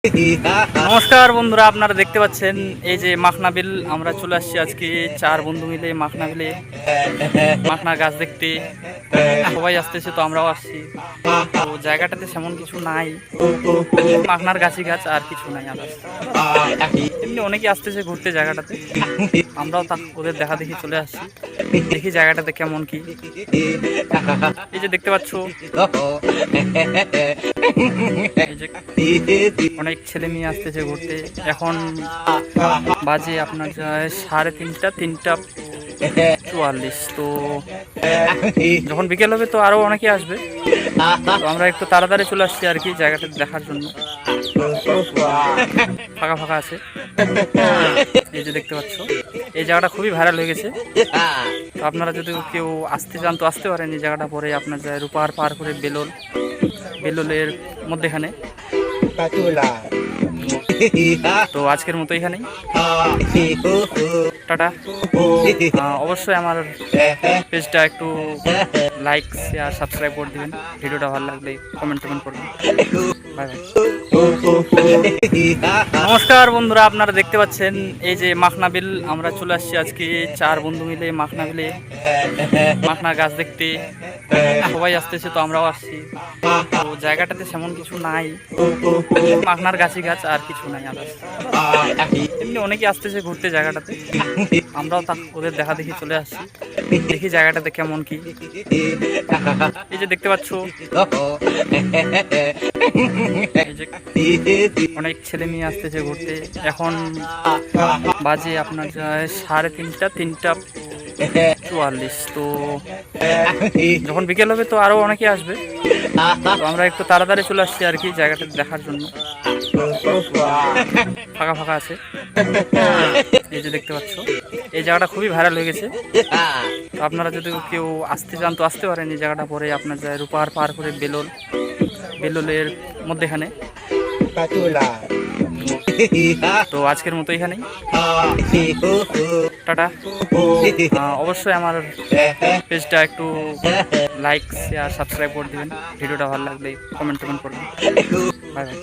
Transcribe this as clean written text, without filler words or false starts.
নমস্কার বন্ধুরা, আপনারা দেখতে পাচ্ছেন এই যে মাখনা বিল। আমরা চলে আসছি আজকে 4 বন্ধু মিলে মাখনা বিলে মাখনা গাছ দেখতে। সবাই আসতেছে, তো আমরাও আসছি। তো জায়গাটাতে সেমন কিছু নাই, মাখনার গাছই গাছ, আর কিছু নাই। এমনি অনেকেই আসতেছে ঘুরতে জায়গাটাতে। আমরাও ওদের দেখা দেখি চলে আসছি, দেখি জায়গাটাতে কেমন কি। এই যে দেখতে পাচ্ছ, অনেক ছেলে মেয়ে আসতেছে ঘুরতে। এখন বাজে আপনার 3:30 তো যখন বিকেল হবে তো আরো অনেকে আসবে। তো আমরা একটু তাড়াতাড়ি চলে আসছি আর কি জায়গাটা দেখার জন্য। ফাঁকা ফাঁকা আছে। এই যে দেখতে পাচ্ছ, এই জায়গাটা খুবই ভাইরাল হয়ে গেছে। তো আপনারা যদি কেউ আসতে চান তো আসতে পারেন। এই জায়গাটা পরে আপনার যায় রূপার পার করে বেলোলের মধ্যেখানে। তো আজকের মতো এখানেই, টাটা। অবশ্যই আমার পেজটা একটু লাইক শেয়ার সাবস্ক্রাইব করে দিবেন। ভিডিওটা ভালো লাগলে কমেন্ট করবেন। Bye bye. নমস্কার বন্ধুরা, আপনারা দেখতে পাচ্ছেন এই যে মাখনা বিল। আমরা চলে আসছি আজকে 4 বন্ধু মিলে মাখনা বিলে মাখনা গাছ দেখতে। সবাই আসতেছে, তো আমরাও আসছি। তো জায়গাটাতে সেমন কিছু নাই, মাখনার গাছই গাছ, আর কিছু নাই। এমনি অনেকেই আসতেছে ঘুরতে জায়গাটাতে। আমরাও ওদের দেখা দেখি চলে আসছি, দেখি জায়গাটাতে কেমন কি। এই যে দেখতে পাচ্ছ, অনেক ছেলে মেয়ে আসতেছে ঘুরতে। এখন বাজে আপনার 3:30 তো যখন বিকেল হবে তো আরো অনেকে আসবে। তো আমরা একটু তাড়াতাড়ি চলে আসছি আর কি জায়গাটা দেখার জন্য। ফাঁকা ফাঁকা আছে। এই যে দেখতে পাচ্ছ, এই জায়গাটা খুবই ভাইরাল হয়ে গেছে। তো আপনারা যদি কেউ আসতে চান তো আসতে পারেন। এই জায়গাটা পরে আপনার যায় রূপার পার করে বেলোলের মধ্যেখানে। তো আজকের মতো এখানেই, টাটা। অবশ্যই আমার পেজটা একটু লাইক শেয়ার সাবস্ক্রাইব করে দিবেন। ভিডিওটা ভালো লাগলে কমেন্ট করবেন। Bye bye.